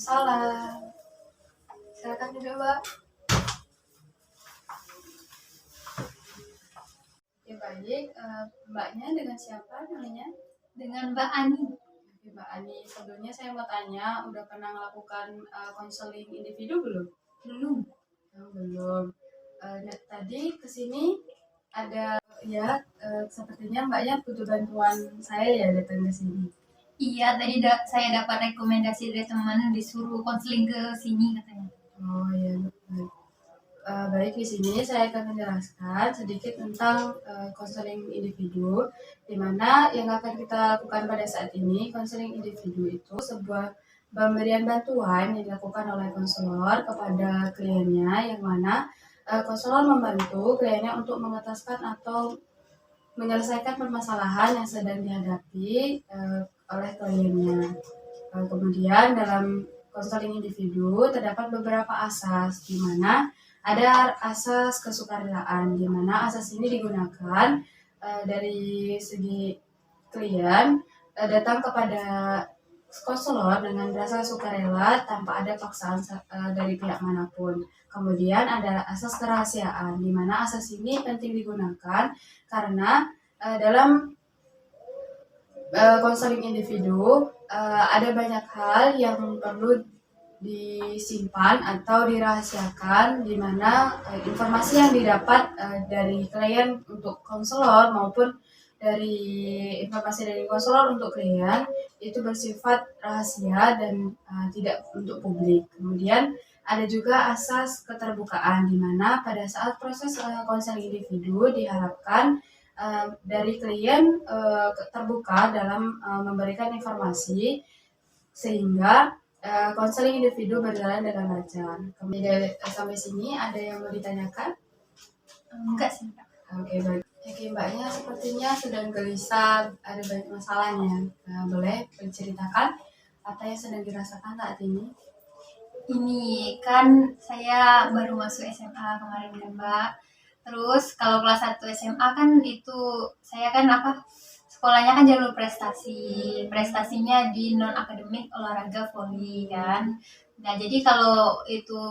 Waalaikumsalam. Silakan duduk, Mbak. Oke, baik. Mbaknya dengan siapa namanya? Dengan Mbak Ani. Oke, Mbak Ani. Sebelumnya saya mau tanya, udah pernah melakukan konseling individu belum? Belum. Oh, belum. Tadi kesini ada ya, sepertinya Mbaknya butuh bantuan saya ya datang ke sini. Iya, tadi saya dapat rekomendasi dari teman disuruh konseling ke sini katanya. Oh ya, baik. Baik, di sini saya akan menjelaskan sedikit tentang konseling individu, di mana yang akan kita lakukan pada saat ini. Konseling individu itu sebuah pemberian bantuan yang dilakukan oleh konselor kepada kliennya, yang mana konselor membantu kliennya untuk mengetaskan atau menyelesaikan permasalahan yang sedang dihadapi oleh kliennya. Kemudian dalam konseling individu terdapat beberapa asas, di mana ada asas kesukarelaan, di mana asas ini digunakan dari segi klien datang kepada konselor dengan rasa sukarela tanpa ada paksaan dari pihak manapun. Kemudian ada asas kerahasiaan, di mana asas ini penting digunakan karena dalam konseling individu ada banyak hal yang perlu disimpan atau dirahasiakan, di mana informasi yang didapat dari klien untuk konselor maupun dari informasi dari konselor untuk klien itu bersifat rahasia dan tidak untuk publik. Kemudian ada juga asas keterbukaan, di mana pada saat proses konseling individu diharapkan dari klien terbuka dalam memberikan informasi sehingga konseling individu berjalan dengan lancar. Kemudian sampai sini ada yang mau ditanyakan? Enggak sih, Mbak. Oke, baik. Oke, Mbaknya sepertinya sedang gelisah, ada banyak masalahnya. Boleh menceritakan apa yang sedang dirasakan saat ini? Ini kan saya baru masuk SMA kemarin kan, Mbak. Terus kalau kelas 1 SMA kan itu saya kan sekolahnya kan jalur prestasi. Prestasinya di non akademik olahraga voli kan. Nah, jadi kalau itu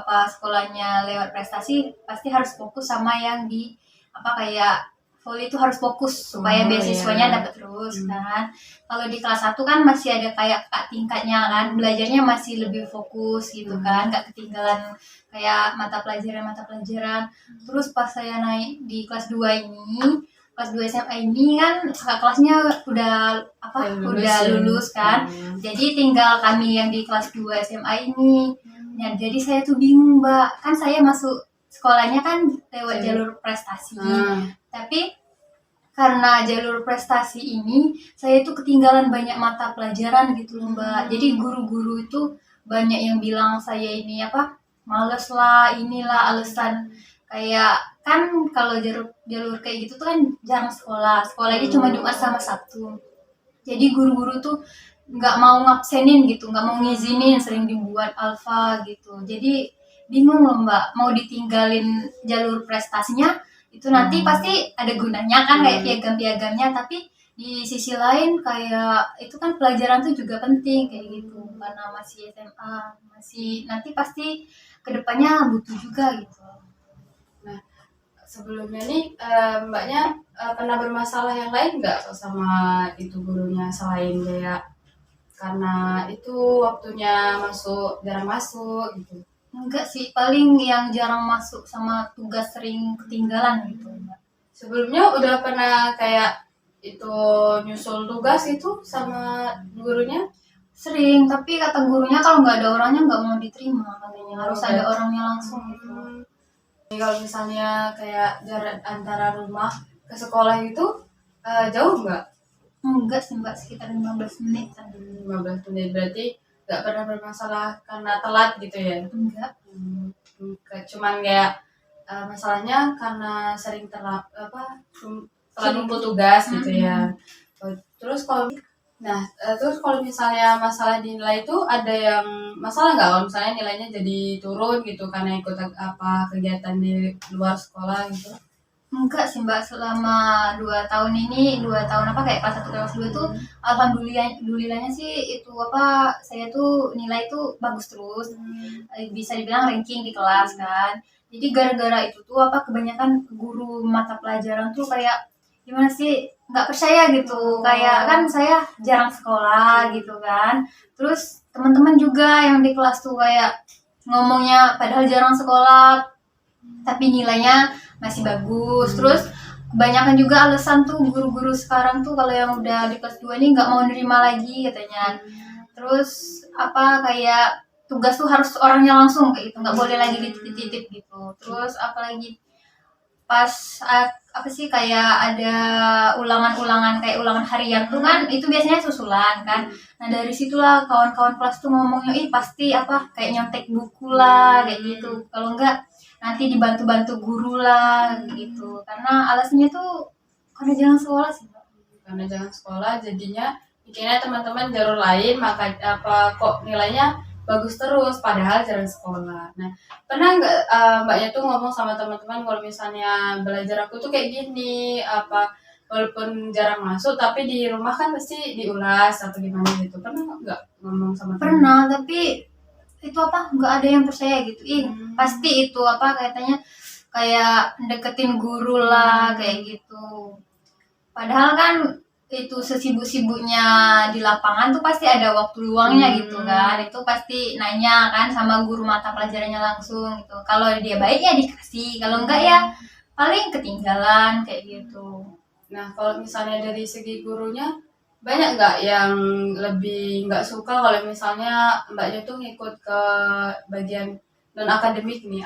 sekolahnya lewat prestasi pasti harus fokus sama yang di kayak voli itu harus fokus supaya beasiswanya dapat terus kan. Kalau di kelas 1 kan masih ada kayak tingkatnya kan, belajarnya masih lebih fokus gitu kan, gak ketinggalan kayak mata pelajaran. Terus pas saya naik di kelas 2 ini, kelas 2 SMA ini kan kakak kelasnya udah lulus kan. Jadi tinggal kami yang di kelas 2 SMA ini. Ya, jadi saya tuh bingung, Mbak. Kan saya masuk sekolahnya kan lewat jalur prestasi. Tapi karena jalur prestasi ini saya itu ketinggalan banyak mata pelajaran gitu loh, Mbak. Jadi guru-guru itu banyak yang bilang saya ini males lah, inilah alasan. Kayak kan kalau jalur kayak gitu tuh kan jarang sekolahnya cuma Jumat sama Sabtu. Jadi guru-guru tuh nggak mau ngabsenin gitu, nggak mau ngizinin, sering dibuat alfa gitu. Jadi bingung loh, Mbak, mau ditinggalin jalur prestasinya itu nanti pasti ada gunanya kan, kayak piagam-piagamnya, tapi di sisi lain kayak itu kan pelajaran tuh juga penting kayak gitu, karena masih SMA, masih nanti pasti kedepannya butuh juga gitu. Nah, sebelumnya nih Mbaknya pernah bermasalah yang lain nggak sama itu gurunya, selain kayak karena itu waktunya jarang masuk gitu? Enggak sih, paling yang jarang masuk sama tugas sering ketinggalan gitu, Mbak. Sebelumnya udah pernah kayak itu nyusul tugas itu sama gurunya? Sering, tapi kata gurunya kalau nggak ada orangnya nggak mau diterima katanya, harus ada orangnya langsung gitu. Kalau misalnya kayak jarak antara rumah ke sekolah itu jauh nggak? Enggak sih, Mbak, sekitar 15 menit kan. 15 menit, berarti nggak pernah bermasalah karena telat gitu ya? Enggak. Cuman kayak masalahnya karena sering telat numpuk tugas gitu ya. Terus kalau misalnya masalah di nilai itu ada yang masalah nggak, kalau misalnya nilainya jadi turun gitu karena ikut kegiatan di luar sekolah gitu? Enggak sih Mbak, selama 2 tahun ini, 2 tahun apa, kayak kelas 1 kelas 2 tuh alhamdulillahnya sih itu apa, saya tuh nilai tuh bagus terus, bisa dibilang ranking di kelas kan. Jadi gara-gara itu tuh apa, kebanyakan guru mata pelajaran tuh kayak gimana sih, nggak percaya gitu, kayak kan saya jarang sekolah gitu kan. Terus teman-teman juga yang di kelas tuh kayak ngomongnya padahal jarang sekolah tapi nilainya masih bagus. Terus kebanyakan juga alasan tuh guru-guru sekarang tuh kalau yang udah di kelas 2 nih nggak mau nerima lagi katanya. Terus apa, kayak tugas tuh harus orangnya langsung kayak gitu, nggak boleh lagi dititip-titip gitu. Terus apalagi pas apa sih, kayak ada ulangan-ulangan kayak ulangan harian tuh kan itu biasanya susulan kan. Nah dari situlah kawan-kawan kelas tuh ngomongnya, ih pasti apa kayak nyontek buku lah kayak gitu, kalau enggak nanti dibantu-bantu guru lah gitu, karena alasannya tuh karena jangan sekolah sih Mbak. Karena jangan sekolah jadinya mikirnya teman-teman jalur lain maka apa kok nilainya bagus terus padahal jarang sekolah. Nah, pernah nggak mbaknya tuh ngomong sama teman-teman kalau misalnya belajar aku tuh kayak gini apa walaupun jarang masuk tapi di rumah kan pasti diulas atau gimana gitu. Pernah nggak ngomong sama teman? Pernah, tapi itu apa nggak ada yang percaya gitu, ih pasti itu apa katanya kayak deketin guru lah kayak gitu. Padahal kan itu sesibuk-sibuknya di lapangan tuh pasti ada waktu luangnya gitu kan. Itu pasti nanya kan sama guru mata pelajarannya langsung gitu. Kalau dia baik ya dikasih, kalau enggak ya paling ketinggalan kayak gitu. Nah, kalau misalnya dari segi gurunya, banyak nggak yang lebih nggak suka kalau misalnya mbaknya tuh ngikut ke bagian non akademik nih?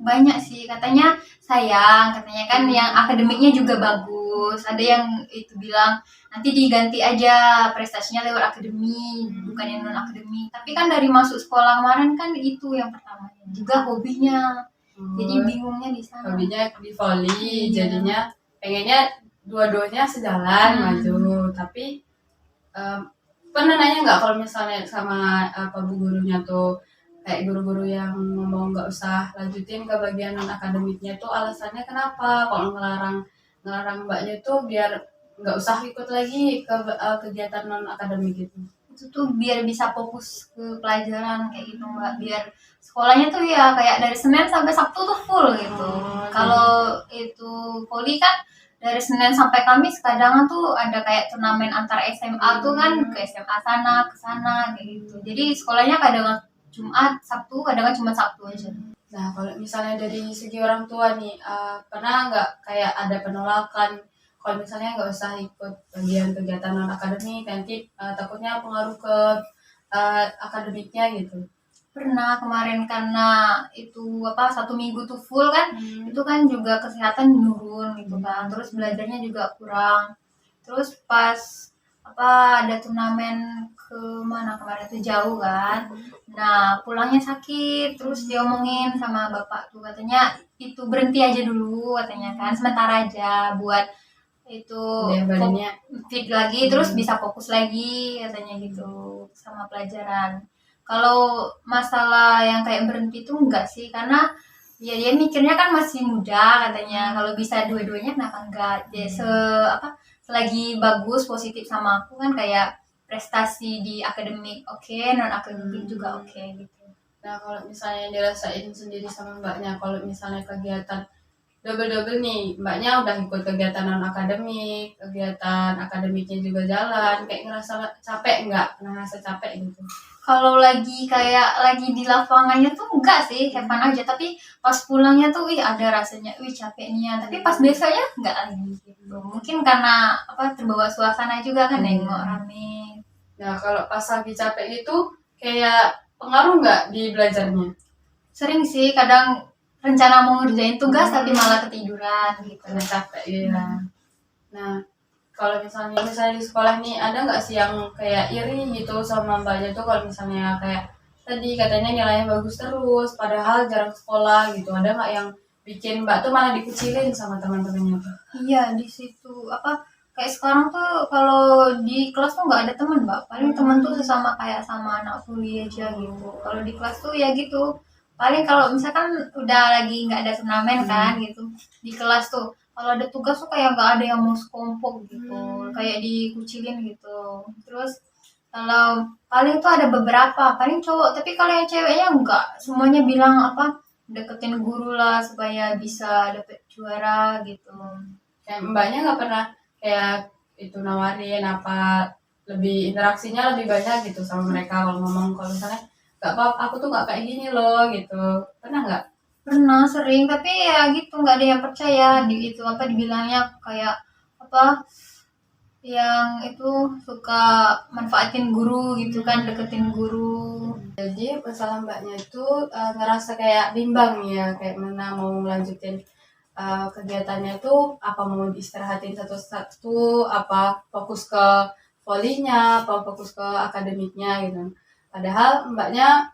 Banyak sih, katanya sayang, katanya kan yang akademiknya juga bagus. Ada yang itu bilang nanti diganti aja prestasinya lewat akademi, bukan yang non akademik. Tapi kan dari masuk sekolah kemarin kan itu yang pertama. Juga hobinya. Jadi bingungnya di sana. Hobinya di volley, Iya. jadinya pengennya dua-duanya sejalan maju. Tapi em, pernah nanya nggak kalau misalnya sama apa bu gurunya tuh kayak guru-guru yang ngomong nggak usah lanjutin ke bagian non akademiknya tuh alasannya kenapa kalau ngelarang ngelarang mbaknya tuh biar nggak usah ikut lagi ke kegiatan non akademik gitu. Itu tuh biar bisa fokus ke pelajaran kayak gitu Mbak, biar sekolahnya tuh ya kayak dari Senin sampai Sabtu tuh full gitu. Kalau itu poli kan dari Senin sampai Kamis kadang tuh ada kayak turnamen antar SMA tuh kan, ke SMA sana ke sana kayak gitu. Jadi sekolahnya kadang Jumat Sabtu, kadang cuma Sabtu aja. Nah, kalau misalnya dari segi orang tua nih, pernah nggak kayak ada penolakan kalau misalnya nggak usah ikut bagian kegiatan non akademik nanti takutnya pengaruh ke akademiknya gitu. Pernah kemarin karena itu apa 1 minggu tuh full kan, itu kan juga kesehatan menurun gitu kan, terus belajarnya juga kurang. Terus pas apa ada turnamen ke mana kemarin tuh jauh kan, nah pulangnya sakit, terus diomongin sama bapak tuh katanya itu berhenti aja dulu katanya kan, sementara aja buat itu Dia badannya fit lagi, terus bisa fokus lagi katanya gitu sama pelajaran. Kalau masalah yang kayak berhenti tuh enggak sih, karena ya dia mikirnya kan masih muda katanya, kalau bisa dua-duanya kenapa enggak. Dia apa selagi bagus positif sama aku kan, kayak prestasi di akademik oke, non akademik juga oke gitu. Nah, kalau misalnya dirasain sendiri sama mbaknya, kalau misalnya kegiatan double-double nih, mbaknya udah ikut kegiatan non akademik, kegiatan akademiknya juga jalan, kayak ngerasa capek nggak? Ngerasa capek gitu? Kalau lagi kayak lagi di lapangannya tuh enggak sih, have fun aja. Tapi pas pulangnya tuh, wih ada rasanya, wih capek nih ya. Tapi pas besoknya enggak lagi gitu. Mungkin karena apa terbawa suasana juga kan, nengok rame. Nah, kalau pas lagi capek gitu, kayak pengaruh nggak di belajarnya? Sering sih, kadang rencana mau ngerjain tugas tapi malah ketiduran gitu. Karena capek ya. Nah, kalau misalnya di sekolah nih ada nggak sih yang kayak iri gitu sama mbaknya tuh kalau misalnya kayak tadi katanya nilainya bagus terus padahal jarang sekolah gitu, ada nggak yang bikin mbak tuh malah dikucilin sama teman-temannya tuh? Iya, di situ apa kayak sekarang tuh kalau di kelas tuh nggak ada teman Mbak, paling teman tuh sesama kayak sama anak kuliah aja gitu. Kalau di kelas tuh ya gitu, paling kalau misalkan udah lagi nggak ada turnamen kan gitu di kelas tuh kalau ada tugas tuh kayak nggak ada yang mau sekelompok gitu, kayak dikucilin gitu. Terus kalau paling tuh ada beberapa, paling cowok, tapi kalau yang ceweknya enggak, semuanya bilang apa, deketin guru lah supaya bisa dapet juara gitu. Kayak mbaknya nggak pernah kayak itu nawarin apa, lebih interaksinya lebih banyak gitu sama mereka kalau ngomong, kalau misalnya nggak apa, aku tuh nggak kayak gini loh gitu, pernah nggak? Pernah sering, tapi ya gitu nggak ada yang percaya di itu apa dibilangnya kayak apa yang itu suka manfaatin guru gitu kan, deketin guru. Jadi masalah mbaknya itu ngerasa kayak bimbang ya, kayak mana mau melanjutin kegiatannya tuh, apa mau diistirahatin satu-satu, apa fokus ke volinya, apa fokus ke akademiknya gitu. Padahal mbaknya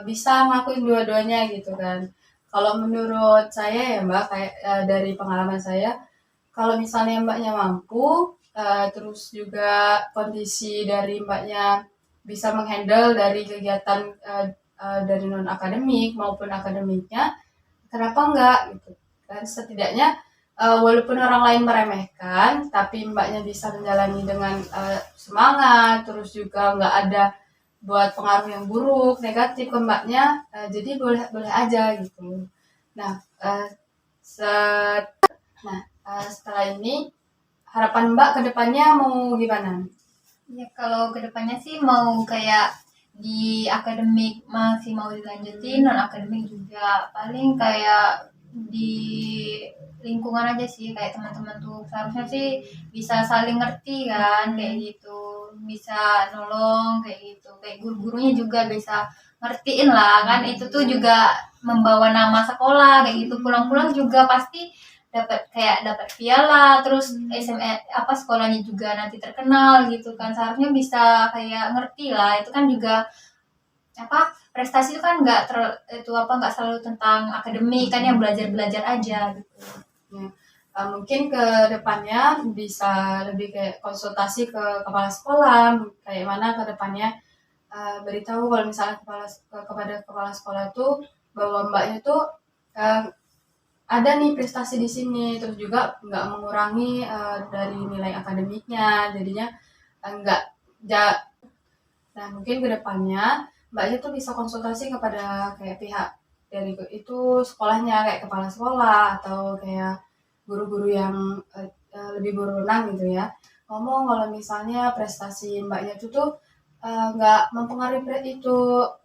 bisa ngakuin dua-duanya gitu kan. Kalau menurut saya ya mbak, kayak dari pengalaman saya, kalau misalnya mbaknya mampu, terus juga kondisi dari mbaknya bisa menghandle dari kegiatan dari non akademik maupun akademiknya, kenapa enggak gitu kan. Setidaknya walaupun orang lain meremehkan, tapi mbaknya bisa menjalani dengan semangat, terus juga nggak ada buat pengaruh yang buruk negatif ke mbaknya, jadi boleh boleh aja gitu. Nah, eh, set, setelah ini harapan mbak ke depannya mau gimana? Ya kalau kedepannya sih mau kayak di akademik masih mau dilanjutin, non akademik juga paling kayak di lingkungan aja sih, kayak teman-teman tuh seharusnya sih bisa saling ngerti kan kayak gitu, bisa nolong kayak gitu, kayak guru-gurunya juga bisa ngertiin lah kan, itu tuh juga membawa nama sekolah kayak gitu, pulang-pulang juga pasti dapat piala, terus SMA apa sekolahnya juga nanti terkenal gitu kan, seharusnya bisa kayak ngerti lah, itu kan juga apa prestasi itu kan itu apa nggak selalu tentang akademik kan, yang belajar belajar aja gitu. Ya, mungkin ke depannya bisa lebih kayak konsultasi ke kepala sekolah, kayak mana ke depannya beritahu kalau misalnya kepada kepala sekolah tuh bahwa mbaknya tuh uh, ada nih prestasi di sini, terus juga nggak mengurangi dari nilai akademiknya, jadinya nggak ja, nah mungkin ke depannya mbaknya tuh bisa konsultasi kepada kayak pihak dari itu sekolahnya, kayak kepala sekolah atau kayak guru-guru yang lebih berwenang gitu ya, ngomong kalau misalnya prestasi mbaknya itu tuh nggak mempengaruhi itu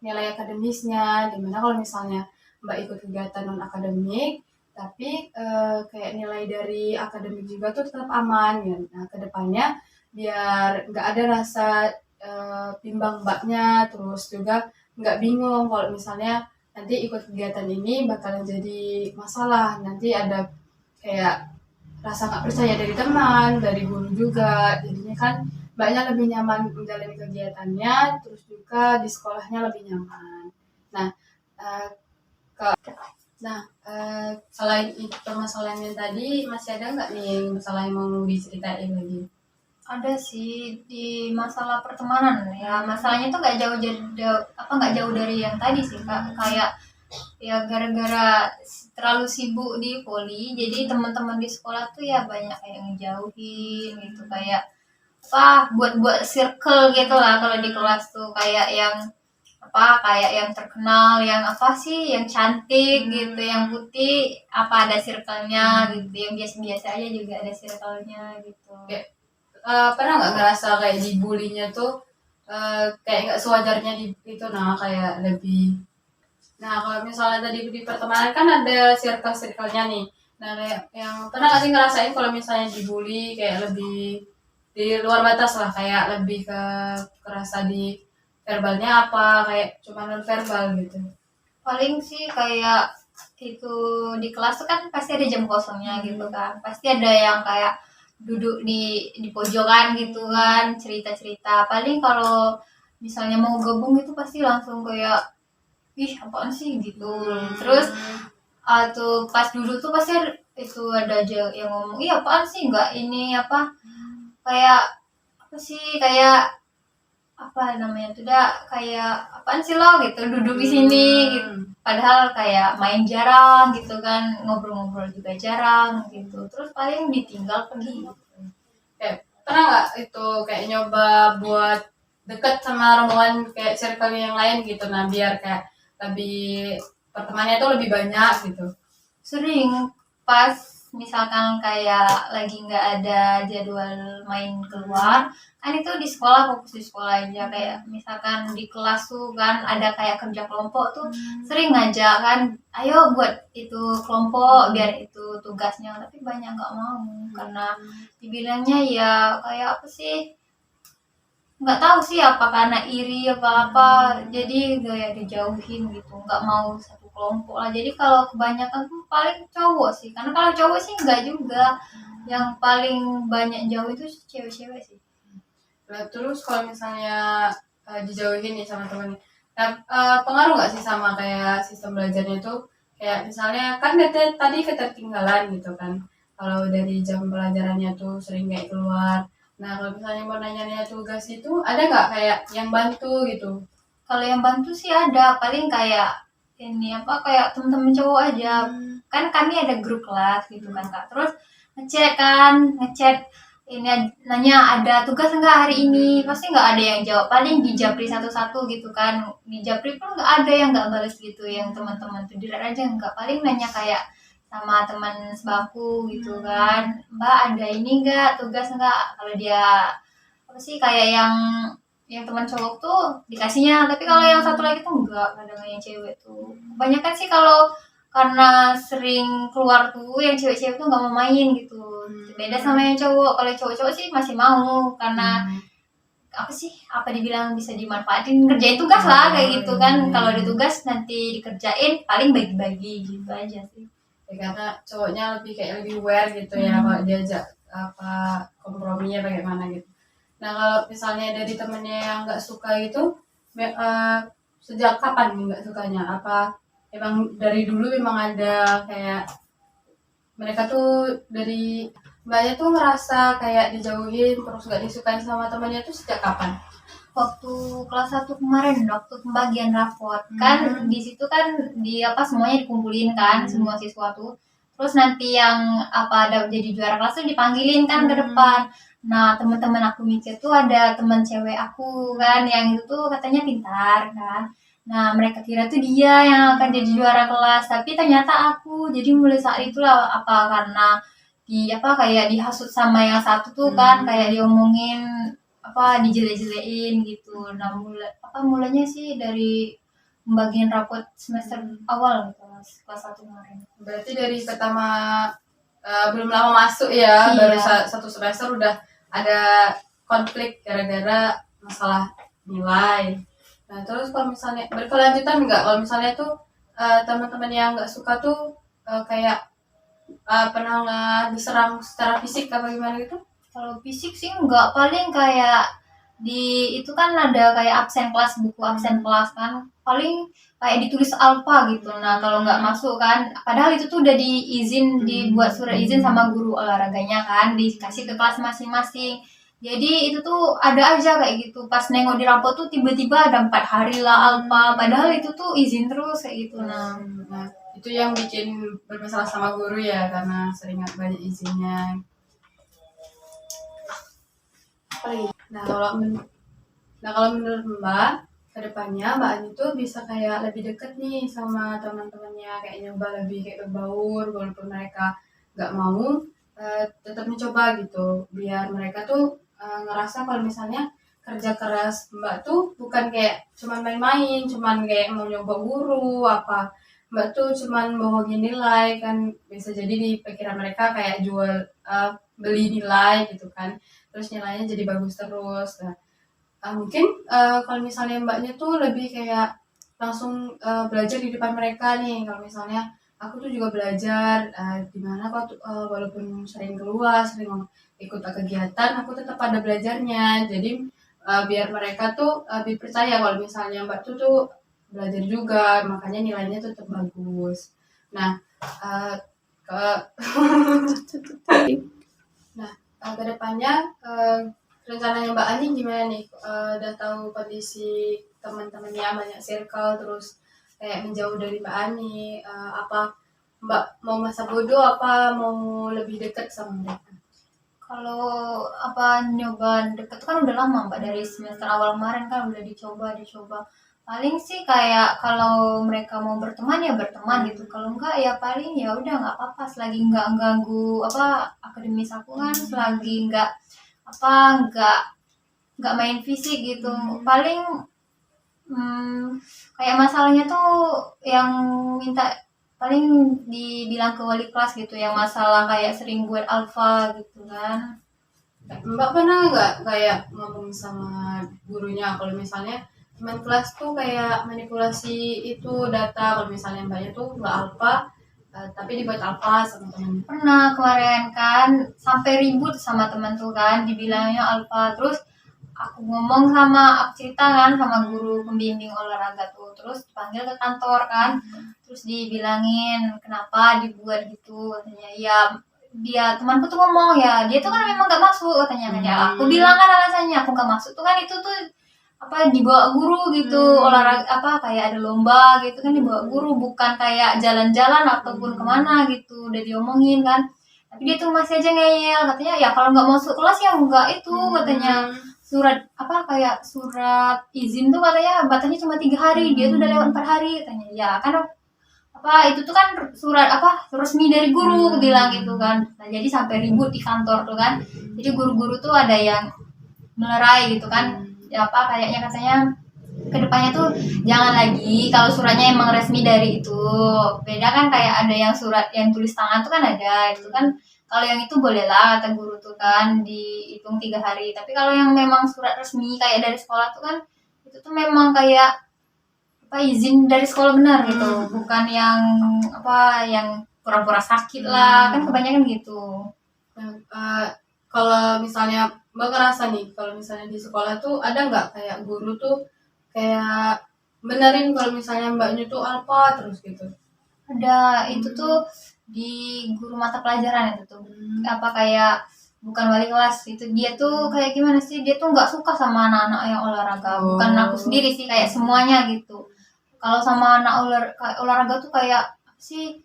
nilai akademisnya, dimana kalau misalnya mbak ikut kegiatan non akademik tapi kayak nilai dari akademik juga tuh tetap aman ya. Nah kedepannya biar nggak ada rasa bimbang mbaknya, terus juga nggak bingung kalau misalnya nanti ikut kegiatan ini bakalan jadi masalah, nanti ada kayak rasa nggak percaya dari teman, dari guru juga, jadinya kan mbaknya lebih nyaman menjalani kegiatannya, terus juga di sekolahnya lebih nyaman. Nah, eh, nah selain itu permasalahan yang tadi, masih ada nggak nih masalah yang mau diceritain lagi? Ada sih di masalah pertemanan ya, masalahnya tuh nggak jauh dari yang tadi sih kak, kayak ya gara-gara terlalu sibuk di poli, jadi teman-teman di sekolah tuh ya banyak kayak ngejauhin gitu, kayak apa buat-buat circle gitu lah kalau di kelas tuh, kayak yang apa kayak yang terkenal, yang apa sih yang cantik gitu, yang putih apa ada circle-nya gitu, yang biasa-biasa aja juga ada circle-nya gitu. Kayak pernah nggak ngerasa kayak dibulinya tuh kayak nggak sewajarnya di itu, nah kayak lebih, nah kalau misalnya tadi di pertemanan kan ada circle-circle-nya nih, nah kayak yang pernah nggak sih ngerasain kalau misalnya dibully kayak lebih di luar batas lah, kayak lebih ke kerasa di verbalnya apa kayak cuma non verbal gitu? Paling sih kayak itu di kelas tuh kan pasti ada jam kosongnya gitu kan, pasti ada yang kayak duduk di pojokan gitu kan, cerita-cerita, paling kalau misalnya mau gabung itu pasti langsung kayak ih apaan sih gitu. Terus tuh pas duduk tuh pasti itu ada aja yang ngomong ih apaan sih nggak ini apa, kayak apa sih kayak apa namanya tuh udah kayak apaan sih lo gitu duduk di sini gitu. Padahal kayak main jarang gitu kan, ngobrol-ngobrol juga jarang gitu, terus paling ditinggal pergi gitu. Kayak pernah nggak itu kayak nyoba buat deket sama rombongan kayak circle yang lain gitu, nah biar kayak lebih pertemanannya tuh lebih banyak gitu. Sering pas misalkan kayak lagi nggak ada jadwal main keluar, kan itu di sekolah, fokus di sekolah aja. Kayak misalkan di kelas tuh kan ada kayak kerja kelompok tuh, sering ngajak kan, ayo buat itu kelompok biar itu tugasnya, tapi banyak nggak mau karena dibilangnya ya kayak apa sih, nggak tahu sih apa karena iri apa apa, jadi kayak dijauhin gitu, nggak mau satu kelompok lah. Jadi kalau kebanyakan tuh paling cowok sih, karena kalau cowok sih nggak juga, yang paling banyak jauh itu cewek-cewek sih. Nah, terus kalau misalnya dijauhin nih sama temennya, nah, pengaruh nggak sih sama kayak sistem belajarnya itu? Kayak misalnya kan tadi ketertinggalan gitu kan. Kalau dari jam pelajarannya tuh sering kayak keluar. Nah, kalau misalnya mau nanya-nanya tugas itu, ada nggak kayak yang bantu gitu? Kalau yang bantu sih ada, paling kayak ini apa kayak temen-temen cowok aja. Kan kami ada grup kelas gitu kan Kak. Terus ngechat ini nanya ada tugas enggak hari ini, pasti nggak ada yang jawab, paling dijapri satu-satu gitu kan. Dijapri pun nggak ada yang nggak balas gitu, yang teman-teman tuh direct aja nggak, paling nanya kayak sama teman sebangku gitu kan, mbak ada ini enggak tugas enggak, kalau dia apa sih kayak yang teman cowok tuh dikasihnya, tapi kalau yang satu lagi tuh enggak, kadang yang cewek tuh kebanyakan sih kalau karena sering keluar tuh yang cewek-cewek tuh nggak mau main gitu, beda sama yang cowok. Kalau cowok-cowok sih masih mau karena apa sih, apa dibilang bisa dimanfaatin kerjain tugas lah kayak gitu kan. Kalau ada tugas nanti dikerjain, paling bagi-bagi gitu aja sih. Ya, karena cowoknya lebih kayak lebih aware gitu ya kalau diajak apa komprominya bagaimana gitu. Nah, kalau misalnya dari temennya yang nggak suka itu, sejak kapan nih nggak sukanya? Apa emang dari dulu memang ada kayak mereka tuh dari mbaknya tuh ngerasa kayak dijauhin terus nggak disukain sama temannya tuh sejak kapan? Waktu kelas 1 kemarin, waktu pembagian raport kan di situ kan di apa semuanya dikumpulin kan, semua siswa tuh, terus nanti yang apa ada jadi juara kelas tuh dipanggilin kan ke depan. Nah teman-teman aku mikir tuh ada teman cewek aku kan yang itu tuh katanya pintar kan, nah mereka kira tuh dia yang akan jadi juara kelas, tapi ternyata aku. Jadi mulai saat itulah apa karena di apa kayak dihasut sama yang satu tuh kan, kayak diomongin apa dijele-jelein gitu. Nah mulainya sih dari pembagian rapot semester awal gitu, kelas 1 kemarin. Berarti dari pertama belum lama masuk ya, Iya. baru satu semester udah ada konflik gara-gara masalah nilai. Nah, terus kalau misalnya berkelanjutan nggak? Kalau misalnya tuh teman-teman yang nggak suka tuh kayak pernah nggak diserang secara fisik apa gimana gitu? Kalau fisik sih enggak, paling kayak di itu kan ada kayak absen kelas, buku absen kelas kan, paling kayak ditulis alfa gitu. Nah kalau nggak masuk kan, padahal itu tuh udah diizin, dibuat surat izin sama guru olahraganya kan, dikasih ke kelas masing-masing. Jadi itu tuh ada aja kayak gitu, pas nengok di rapot tuh tiba-tiba ada 4 hari lah alfa, padahal itu tuh izin terus kayak gitu. Nah, itu yang bikin bermasalah sama guru ya, karena sering banyak izinnya. Nah kalau menurut Mbak, kedepannya Mbak Ani tuh bisa kayak lebih deket nih sama teman-temannya, kayak nyoba lebih kayak berbaur, walaupun mereka nggak mau, tetap mencoba gitu, biar mereka tuh ngerasa kalau misalnya kerja keras Mbak tuh bukan kayak cuman main-main, cuman kayak mau nyoba guru apa, Mbak tuh cuman bohongin nilai kan, bisa jadi di pikiran mereka kayak jual beli nilai gitu kan, terus nilainya jadi bagus terus. Nah, mungkin kalau misalnya Mbaknya tuh lebih kayak langsung belajar di depan mereka nih. Kalau misalnya aku tuh juga belajar di mana kok walaupun sering keluar, sering ikut kegiatan, aku tetap ada belajarnya. Jadi biar mereka tuh lebih percaya kalau misalnya Mbak tuh belajar juga, makanya nilainya tetap bagus. Nah, ke nah kedepannya rencananya Mbak Ani gimana nih? Udah tahu kondisi teman-temannya banyak circle terus kayak menjauh dari Mbak Ani, apa Mbak mau masa bodoh apa mau lebih dekat sama mereka? Kalau apa nyoba deket kan udah lama Mbak, dari semester awal kemarin kan udah dicoba. Paling sih kayak kalau mereka mau berteman ya berteman gitu. Kalau enggak ya paling ya udah nggak apa-apa, selagi nggak ganggu apa akademis aku kan, selagi apa nggak nggak main fisik gitu. Paling kayak masalahnya tuh yang minta, paling dibilang ke wali kelas gitu, yang masalah kayak sering buat alfa gitu kan. Mbak pernah nggak kayak ngomong sama gurunya kalau misalnya teman kelas tuh kayak manipulasi itu data, kalau misalnya Mbaknya tuh nggak alfa, tapi dibuat alfa sama temannya? Pernah kemarin kan sampai ribut sama teman tuh kan, dibilangnya alfa. Terus aku ngomong sama, aku cerita kan sama guru pembimbing olahraga tuh, terus dipanggil ke kantor kan, terus dibilangin kenapa dibuat gitu, katanya ya dia temanku tuh ngomong ya dia tuh kan memang gak masuk katanya kan, ya aku bilang kan alasannya aku gak masuk tuh kan itu tuh apa dibawa guru gitu, olahraga apa kayak ada lomba gitu kan, dibawa guru bukan kayak jalan-jalan ataupun kemana gitu, udah diomongin kan. Tapi dia tuh masih aja ngeyel, katanya ya kalau nggak masuk kelas ya enggak itu, katanya surat apa kayak surat izin tuh katanya batasnya cuma 3 hari, dia tuh udah lewat 4 hari katanya. Ya kan apa itu tuh kan surat apa resmi dari guru bilang gitu kan. Nah jadi sampai ribut di kantor tuh kan, jadi guru-guru tuh ada yang melerai gitu kan, ya apa kayaknya katanya kedepannya tuh jangan lagi kalau suratnya emang resmi dari itu, beda kan kayak ada yang surat yang tulis tangan tuh kan ada itu kan, kalau yang itu boleh lah kata guru tuh kan dihitung 3 hari, tapi kalau yang memang surat resmi kayak dari sekolah tuh kan itu tuh memang kayak apa izin dari sekolah benar gitu, bukan yang apa yang pura-pura sakit lah kan kebanyakan gitu. Kalau misalnya Mbak ngerasa nih, kalau misalnya di sekolah tuh ada nggak kayak guru tuh kayak benerin kalau misalnya Mbaknya tuh alfa terus gitu? Ada itu tuh di guru mata pelajaran itu tuh apa kayak bukan wali kelas itu, dia tuh kayak gimana sih, dia tuh nggak suka sama anak-anak yang olahraga. Bukan aku sendiri sih, kayak semuanya gitu. Kalau sama anak olahraga tuh kayak apa sih,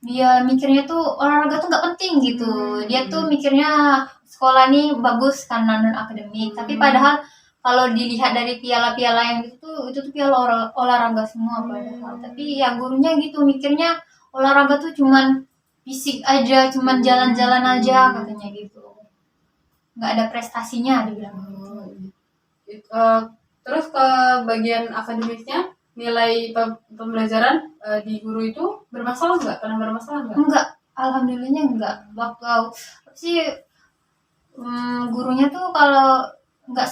dia mikirnya tuh olahraga tuh nggak penting gitu, dia tuh mikirnya sekolah nih bagus karena non akademik, tapi padahal kalau dilihat dari piala-piala yang itu tuh piala olahraga semua padahal, tapi ya gurunya gitu mikirnya olahraga tuh cuman fisik aja, cuman jalan-jalan aja katanya gitu, nggak ada prestasinya dibilang. Terus ke bagian akademiknya, nilai pembelajaran di guru itu bermasalah nggak? Pernah bermasalah nggak? Enggak, alhamdulillahnya enggak. Waktu sih gurunya tuh kalau nggak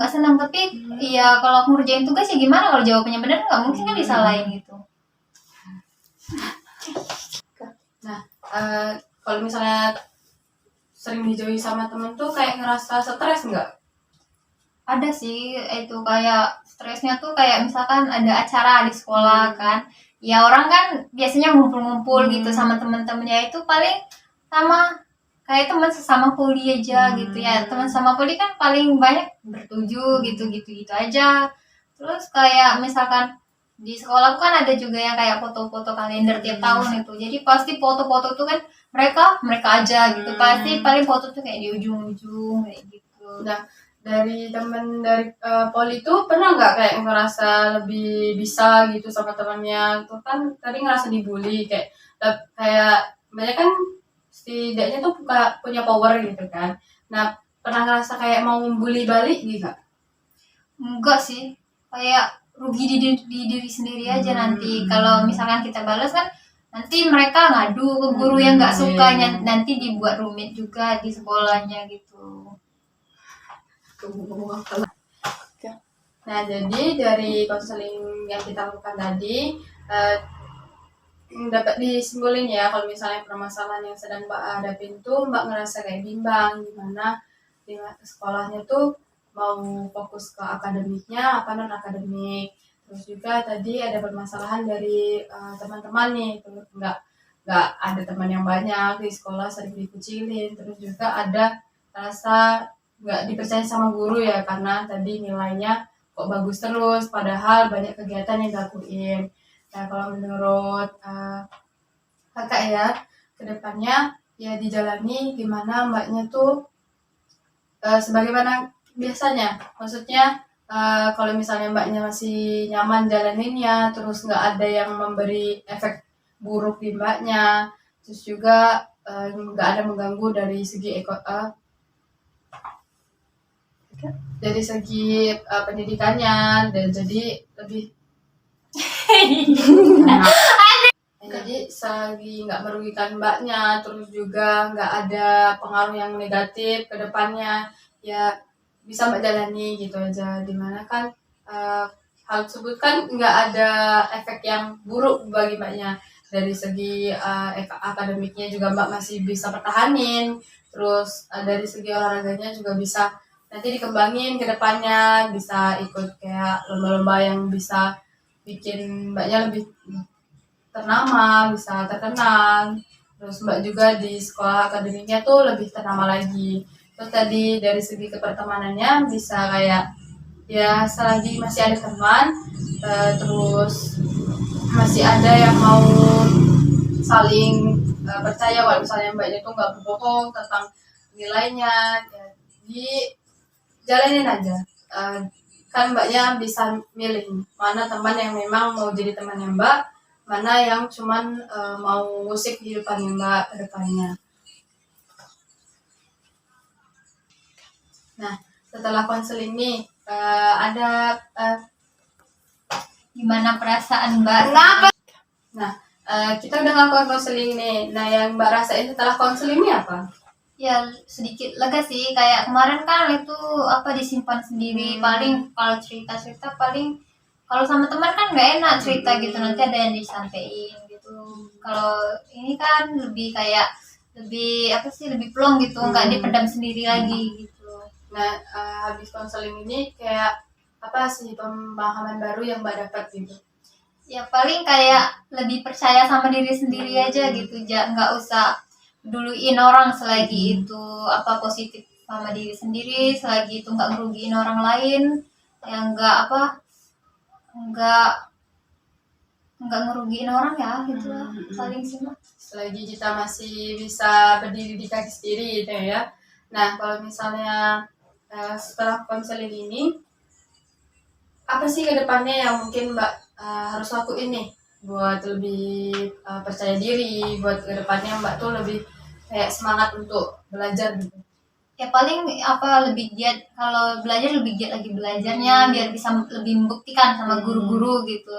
senang, tapi iya kalau aku ngerjain tugas ya gimana, kalau jawabannya benar nggak mungkin kan disalahin gitu. Nah, kalau misalnya sering dijauhi sama temen tuh kayak ngerasa stres nggak? Ada sih itu kayak stresnya tuh kayak misalkan ada acara di sekolah kan, ya orang kan biasanya ngumpul-ngumpul gitu sama teman-temannya, itu paling sama kayak teman sesama kuli aja gitu ya, teman sama kuli kan paling banyak bertujuh gitu aja. Terus kayak misalkan di sekolah kan ada juga yang kayak foto-foto kalender tiap tahun itu, jadi pasti foto-foto tuh kan mereka aja gitu, pasti paling foto tuh kayak di ujung-ujung kayak gitu. Nah, dari temen dari poli itu pernah nggak kayak ngerasa lebih bisa gitu sama temannya? Tuh kan tadi ngerasa dibully kayak banyak kan setidaknya tuh punya power gitu kan. Nah, pernah ngerasa kayak mau membuli balik gitu? Enggak sih, kayak rugi di diri sendiri aja nanti. Kalau misalkan kita balas kan nanti mereka ngadu ke guru yang nggak suka, nanti dibuat rumit juga di sekolahnya gitu. Nah, jadi dari konseling yang kita lakukan tadi dapat disimpulin ya, kalau misalnya permasalahan yang sedang Mbak hadapin tuh Mbak ngerasa kayak bimbang gimana di sekolahnya tuh mau fokus ke akademiknya apa non akademik. Terus juga tadi ada permasalahan dari teman-teman nih, terus nggak ada teman yang banyak di sekolah, sering dikucilin. Terus juga ada rasa nggak dipercaya sama guru ya, karena tadi nilainya kok bagus terus padahal banyak kegiatan yang dilakuin. Nah, kalau menurut kakak ya, kedepannya ya dijalani gimana mbaknya tuh sebagaimana biasanya. Maksudnya kalau misalnya mbaknya masih nyaman jalaninnya, terus nggak ada yang memberi efek buruk di mbaknya, terus juga nggak ada mengganggu dari segi dari segi pendidikannya, dan jadi lebih enak. Jadi selagi nggak merugikan mbaknya, terus juga nggak ada pengaruh yang negatif ke depannya, ya bisa mbak jalani gitu aja. Dimana kan hal tersebut kan nggak ada efek yang buruk bagi mbaknya. Dari segi akademiknya juga mbak masih bisa pertahanin, terus dari segi olahraganya juga bisa nanti dikembangin ke depannya, bisa ikut kayak lomba-lomba yang bisa bikin mbaknya lebih ternama, bisa terkenal. Terus mbak juga di sekolah akademiknya tuh lebih ternama lagi. Terus tadi dari segi kepertemanannya bisa kayak ya selagi masih ada teman, terus masih ada yang mau saling percaya kalau misalnya mbaknya tuh nggak berbohong tentang nilainya, ya, dijalanin aja. Kan mbaknya bisa milih mana teman yang memang mau jadi temannya mbak, mana yang cuman mau ngusik kehidupannya mbak ke depannya. Nah, setelah konseling nih ada Gimana perasaan Mbak? kenapa? Nah, kita udah ngelakuin konseling nih. Nah, yang mbak rasain setelah konseling ini apa? Ya sedikit lega sih, kayak kemarin kan itu apa disimpan sendiri, paling kalau cerita-cerita paling kalau sama teman kan nggak enak cerita gitu, nanti ada yang disampaikan gitu. Kalau ini kan lebih kayak lebih apa sih, lebih plong gitu, nggak dipendam sendiri lagi gitu. Nah, habis konseling ini kayak apa sih pemahaman baru yang mbak dapat gitu? Ya paling kayak lebih percaya sama diri sendiri aja gitu, nggak usah duluin orang selagi itu apa positif sama diri sendiri, selagi itu nggak ngerugiin orang lain, yang nggak nggak ngerugiin orang ya gitu lah paling sih Mbak. Selagi kita masih bisa berdiri di kaki sendiri gitu ya. Nah, kalau misalnya setelah konseling ini, apa sih kedepannya yang mungkin mbak harus lakuin nih buat lebih percaya diri, buat kedepannya mbak tuh lebih kayak semangat untuk belajar gitu? Ya paling apa lebih giat, kalau belajar lebih giat lagi belajarnya, biar bisa lebih membuktikan sama guru-guru gitu,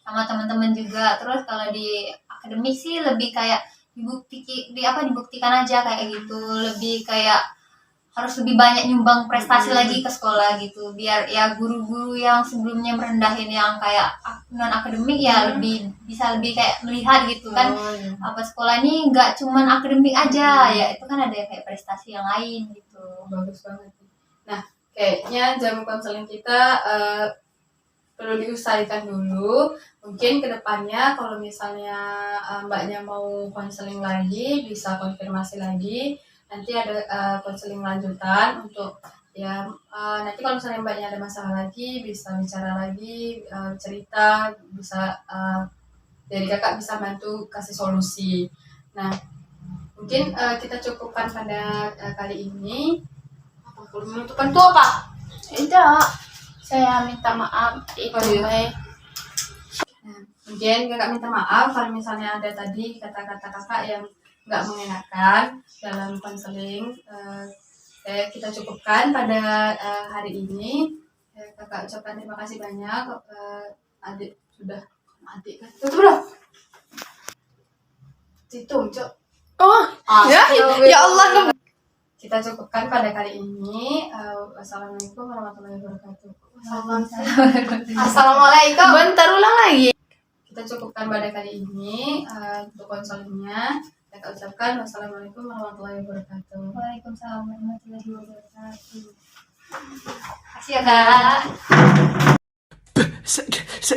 sama teman-teman juga. Terus kalau di akademik sih lebih kayak dibuktikan aja kayak gitu, lebih kayak harus lebih banyak nyumbang prestasi lagi ke sekolah gitu, biar ya guru-guru yang sebelumnya merendahin yang kayak non akademik ya lebih bisa lebih kayak melihat gitu kan, iya. apa sekolah ini nggak cuman akademik aja ya, itu kan ada kayak prestasi yang lain gitu. Bagus banget. Nah, kayaknya jam konseling kita perlu diusahakan dulu. Mungkin kedepannya kalau misalnya mbaknya mau konseling lagi, bisa konfirmasi lagi. Nanti ada konseling lanjutan untuk ya nanti kalau misalnya mbaknya ada masalah lagi, bisa bicara lagi, cerita, bisa dari kakak bisa bantu kasih solusi. Nah, mungkin kita cukupkan pada kali ini. 40 penutupan tuh apa? Tidak, saya minta maaf itu Oh, iya. Nah, mungkin kakak minta maaf kalau misalnya ada tadi kata-kata kakak yang nggak mengenakan dalam konseling. Kita cukupkan pada hari ini. Kakak ucapkan terima kasih banyak. Adik sudah adik kan tutup loh. Situng cok. Oh, ya Allah. Kita cukupkan pada kali ini. Wassalamualaikum warahmatullahi wabarakatuh. Assalamualaikum. Bentar ulang lagi. Kita cukupkan pada kali ini untuk konselingnya. Kita ucapkan wassalamualaikum warahmatullahi wabarakatuh. Waalaikumsalam warahmatullahi wabarakatuh. Kasih ya Kak. Sek